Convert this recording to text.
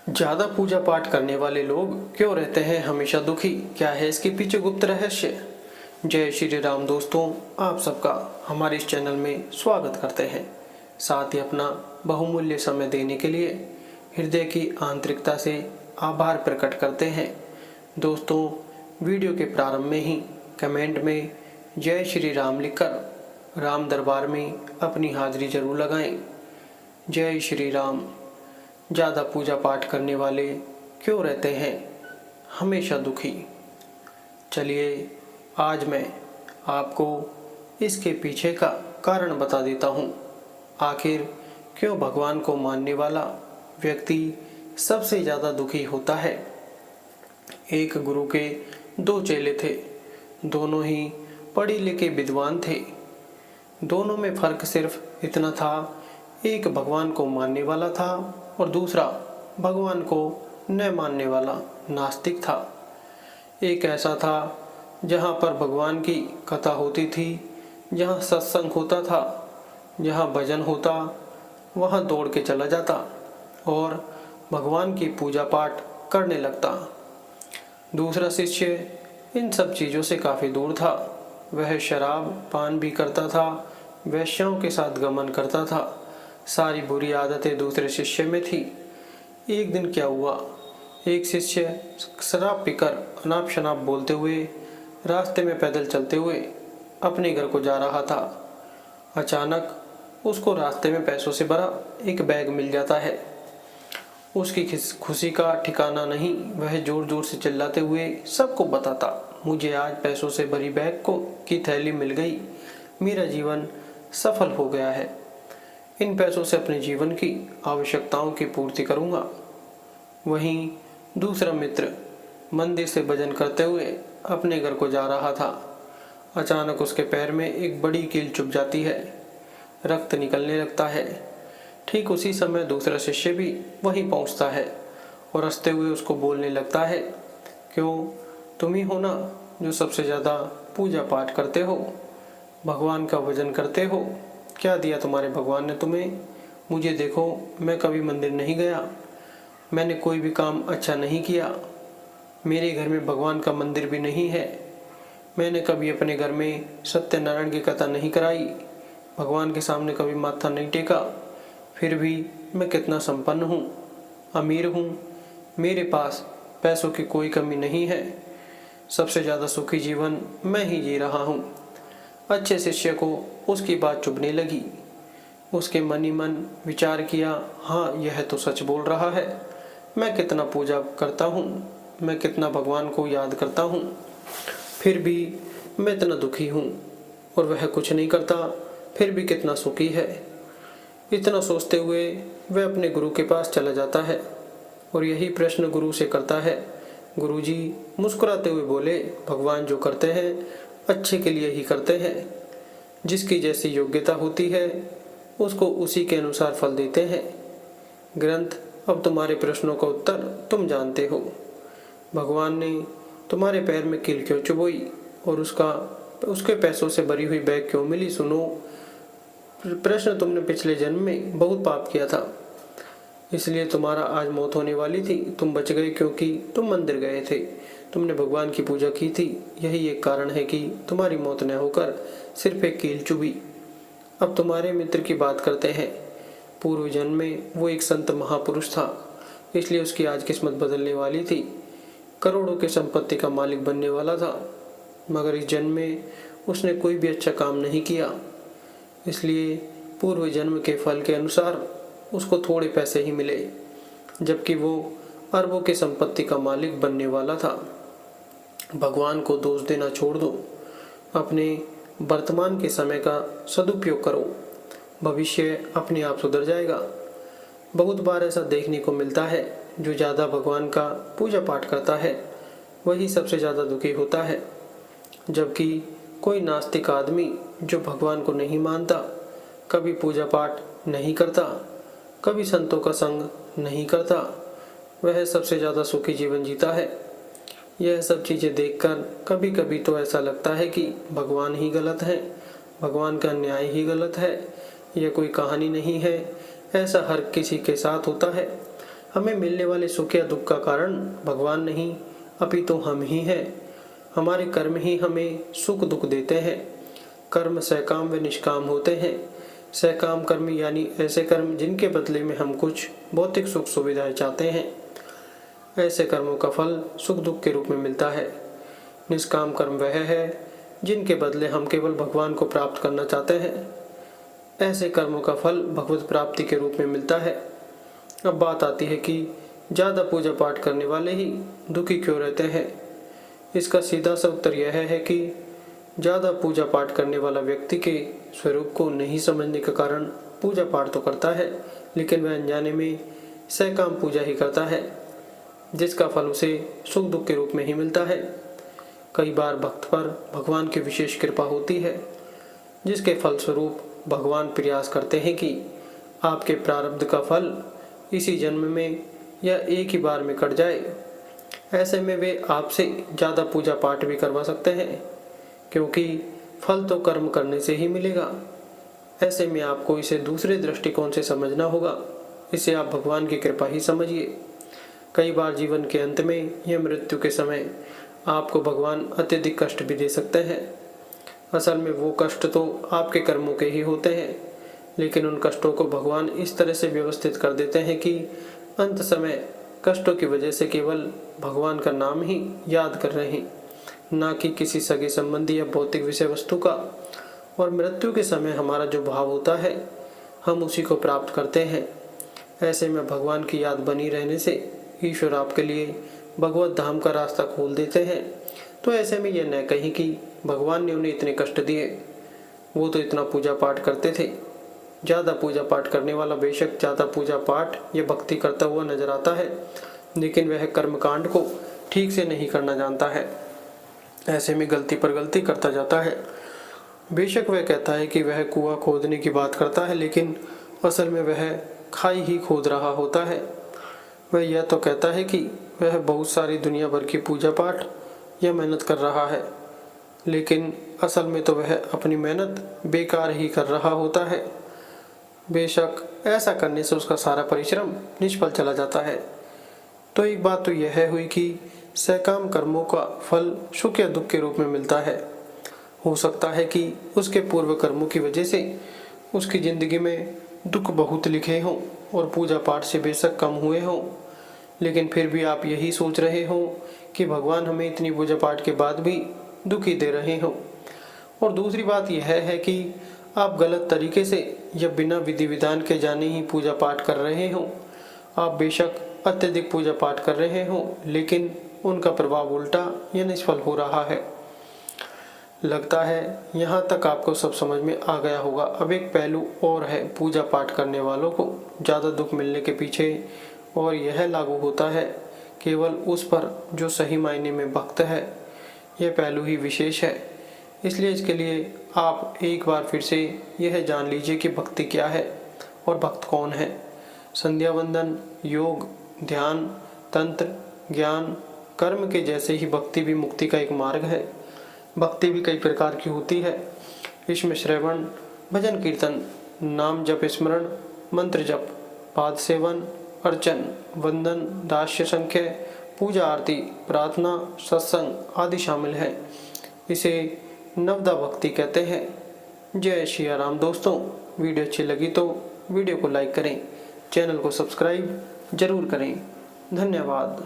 ज्यादा पूजा पाठ करने वाले लोग क्यों रहते हैं हमेशा दुखी? क्या है इसके पीछे गुप्त रहस्य? जय श्री राम दोस्तों, आप सबका हमारे इस चैनल में स्वागत करते हैं। साथ ही अपना बहुमूल्य समय देने के लिए हृदय की आंतरिकता से आभार प्रकट करते हैं। दोस्तों, वीडियो के प्रारंभ में ही कमेंट में जय श्री राम लिखकर राम दरबार में अपनी हाजिरी जरूर लगाएं। जय श्री राम। ज़्यादा पूजा पाठ करने वाले क्यों रहते हैं हमेशा दुखी? चलिए आज मैं आपको इसके पीछे का कारण बता देता हूँ। आखिर क्यों भगवान को मानने वाला व्यक्ति सबसे ज़्यादा दुखी होता है? एक गुरु के दो चेले थे। दोनों ही पढ़े लिखे विद्वान थे। दोनों में फर्क सिर्फ इतना था, एक भगवान को मानने वाला था और दूसरा भगवान को न मानने वाला नास्तिक था। एक ऐसा था जहाँ पर भगवान की कथा होती थी, जहाँ सत्संग होता था, जहाँ भजन होता, वहाँ दौड़ के चला जाता और भगवान की पूजा पाठ करने लगता। दूसरा शिष्य इन सब चीज़ों से काफ़ी दूर था। वह शराब पान भी करता था, वेश्याओं के साथ गमन करता था। सारी बुरी आदतें दूसरे शिष्य में थी। एक दिन क्या हुआ, एक शिष्य शराब पीकर अनाप शनाप बोलते हुए रास्ते में पैदल चलते हुए अपने घर को जा रहा था। अचानक उसको रास्ते में पैसों से भरा एक बैग मिल जाता है। उसकी खुशी का ठिकाना नहीं। वह जोर जोर से चिल्लाते हुए सबको बताता, मुझे आज पैसों से भरी बैग की थैली मिल गई। मेरा जीवन सफल हो गया है। इन पैसों से अपने जीवन की आवश्यकताओं की पूर्ति करूंगा। वहीं दूसरा मित्र मंदिर से भजन करते हुए अपने घर को जा रहा था। अचानक उसके पैर में एक बड़ी कील चुभ जाती है। रक्त निकलने लगता है। ठीक उसी समय दूसरा शिष्य भी वहीं पहुंचता है और हंसते हुए उसको बोलने लगता है, क्यों, तुम ही हो ना जो सबसे ज़्यादा पूजा पाठ करते हो, भगवान का भजन करते हो। क्या दिया तुम्हारे भगवान ने तुम्हें? मुझे देखो, मैं कभी मंदिर नहीं गया, मैंने कोई भी काम अच्छा नहीं किया, मेरे घर में भगवान का मंदिर भी नहीं है, मैंने कभी अपने घर में सत्यनारायण की कथा नहीं कराई, भगवान के सामने कभी माथा नहीं टेका, फिर भी मैं कितना संपन्न हूँ, अमीर हूँ, मेरे पास पैसों की कोई कमी नहीं है, सबसे ज़्यादा सुखी जीवन मैं ही जी रहा हूँ। अच्छे शिष्य को उसकी बात चुभने लगी। उसके मन ही मन विचार किया, हाँ, यह तो सच बोल रहा है। मैं कितना पूजा करता हूँ, मैं कितना भगवान को याद करता हूँ, फिर भी मैं इतना दुखी हूँ। और वह कुछ नहीं करता, फिर भी कितना सुखी है। इतना सोचते हुए वह अपने गुरु के पास चला जाता है और यही प्रश्न गुरु से करता है। गुरुजी मुस्कुराते हुए बोले, भगवान जो करते हैं अच्छे के लिए ही करते हैं। जिसकी जैसी योग्यता होती है उसको उसी के अनुसार फल देते हैं। ग्रंथ, अब तुम्हारे प्रश्नों का उत्तर तुम जानते हो। भगवान ने तुम्हारे पैर में कील क्यों चुभोई और उसके पैसों से भरी हुई बैग क्यों मिली? सुनो, प्रश्न, तुमने पिछले जन्म में बहुत पाप किया था, इसलिए तुम्हारा आज मौत होने वाली थी। तुम बच गए क्योंकि तुम मंदिर गए थे, तुमने भगवान की पूजा की थी। यही एक कारण है कि तुम्हारी मौत न होकर सिर्फ एक कील चुभी। अब तुम्हारे मित्र की बात करते हैं। पूर्व जन्म में वो एक संत महापुरुष था, इसलिए उसकी आज किस्मत बदलने वाली थी। करोड़ों की संपत्ति का मालिक बनने वाला था, मगर इस जन्म में उसने कोई भी अच्छा काम नहीं किया, इसलिए पूर्व जन्म के फल के अनुसार उसको थोड़े पैसे ही मिले, जबकि वो अरबों की संपत्ति का मालिक बनने वाला था। भगवान को दोष देना छोड़ दो, अपने वर्तमान के समय का सदुपयोग करो, भविष्य अपने आप सुधर जाएगा। बहुत बार ऐसा देखने को मिलता है, जो ज़्यादा भगवान का पूजा पाठ करता है वही सबसे ज़्यादा दुखी होता है, जबकि कोई नास्तिक आदमी जो भगवान को नहीं मानता, कभी पूजा पाठ नहीं करता, कभी संतों का संग नहीं करता, वह सबसे ज़्यादा सुखी जीवन जीता है। यह सब चीज़ें देखकर कभी कभी तो ऐसा लगता है कि भगवान ही गलत है, भगवान का न्याय ही गलत है, यह कोई कहानी नहीं है, ऐसा हर किसी के साथ होता है। हमें मिलने वाले सुख या दुख का कारण भगवान नहीं अपितु हम ही हैं। हमारे कर्म ही हमें सुख दुख देते हैं। कर्म सकाम व निष्काम होते हैं। सकाम कर्म यानी ऐसे कर्म जिनके बदले में हम कुछ भौतिक सुख सुविधाएं चाहते हैं। ऐसे कर्मों का फल सुख दुख के रूप में मिलता है। निष्काम कर्म वह है जिनके बदले हम केवल भगवान को प्राप्त करना चाहते हैं। ऐसे कर्मों का फल भगवत प्राप्ति के रूप में मिलता है। अब बात आती है कि ज़्यादा पूजा पाठ करने वाले ही दुखी क्यों रहते हैं। इसका सीधा सा उत्तर यह है कि ज़्यादा पूजा पाठ करने वाला व्यक्ति के स्वरूप को नहीं समझने के कारण पूजा पाठ तो करता है, लेकिन वह अनजाने में सकाम पूजा ही करता है, जिसका फल उसे सुख दुख के रूप में ही मिलता है। कई बार भक्त पर भगवान की विशेष कृपा होती है, जिसके फलस्वरूप भगवान प्रयास करते हैं कि आपके प्रारब्ध का फल इसी जन्म में या एक ही बार में कट जाए। ऐसे में वे आपसे ज़्यादा पूजा पाठ भी करवा सकते हैं, क्योंकि फल तो कर्म करने से ही मिलेगा। ऐसे में आपको इसे दूसरे दृष्टिकोण से समझना होगा। इसे आप भगवान की कृपा ही समझिए। कई बार जीवन के अंत में या मृत्यु के समय आपको भगवान अत्यधिक कष्ट भी दे सकते हैं। असल में वो कष्ट तो आपके कर्मों के ही होते हैं, लेकिन उन कष्टों को भगवान इस तरह से व्यवस्थित कर देते हैं कि अंत समय कष्टों की वजह से केवल भगवान का नाम ही याद कर रहे हैं, ना कि किसी सगे संबंधी या भौतिक विषय वस्तु का। और मृत्यु के समय हमारा जो भाव होता है हम उसी को प्राप्त करते हैं। ऐसे में भगवान की याद बनी रहने से ईश्वर आपके लिए भगवत धाम का रास्ता खोल देते हैं। तो ऐसे में यह न कहीं कि भगवान ने उन्हें इतने कष्ट दिए, वो तो इतना पूजा पाठ करते थे। ज़्यादा पूजा पाठ करने वाला बेशक ज़्यादा पूजा पाठ या भक्ति करता हुआ नजर आता है, लेकिन वह कर्मकांड को ठीक से नहीं करना जानता है। ऐसे में गलती पर गलती करता जाता है। बेशक वह कहता है कि वह कुआं खोदने की बात करता है, लेकिन असल में वह खाई ही खोद रहा होता है। वह यह तो कहता है कि वह बहुत सारी दुनिया भर की पूजा पाठ या मेहनत कर रहा है, लेकिन असल में तो वह अपनी मेहनत बेकार ही कर रहा होता है। बेशक ऐसा करने से उसका सारा परिश्रम निष्फल चला जाता है। तो एक बात तो यह हुई कि सकाम कर्मों का फल सुख या दुख के रूप में मिलता है। हो सकता है कि उसके पूर्व कर्मों की वजह से उसकी जिंदगी में दुख बहुत लिखे हों और पूजा पाठ से बेशक कम हुए हों, लेकिन फिर भी आप यही सोच रहे हो कि भगवान हमें इतनी पूजा पाठ के बाद भी दुखी दे रहे हो। और दूसरी बात यह है कि आप गलत तरीके से या बिना विधि विधान के जाने ही पूजा पाठ कर रहे हो। आप बेशक अत्यधिक पूजा पाठ कर रहे हो, लेकिन उनका प्रभाव उल्टा या निष्फल हो रहा है। लगता है यहाँ तक आपको सब समझ में आ गया होगा। अब एक पहलू और है पूजा पाठ करने वालों को ज़्यादा दुख मिलने के पीछे, और यह लागू होता है केवल उस पर जो सही मायने में भक्त है। यह पहलू ही विशेष है, इसलिए इसके लिए आप एक बार फिर से यह जान लीजिए कि भक्ति क्या है और भक्त कौन है। संध्या वंदन, योग, ध्यान, तंत्र, ज्ञान, कर्म के जैसे ही भक्ति भी मुक्ति का एक मार्ग है। भक्ति भी कई प्रकार की होती है। इसमें श्रवण, भजन कीर्तन, नाम जप स्मरण, मंत्र जप, पाद सेवन, अर्चन, वंदन, दास्य संख्य, पूजा आरती, प्रार्थना, सत्संग आदि शामिल है। इसे नवदा भक्ति कहते हैं। जय श्री राम दोस्तों, वीडियो अच्छी लगी तो वीडियो को लाइक करें, चैनल को सब्सक्राइब जरूर करें। धन्यवाद।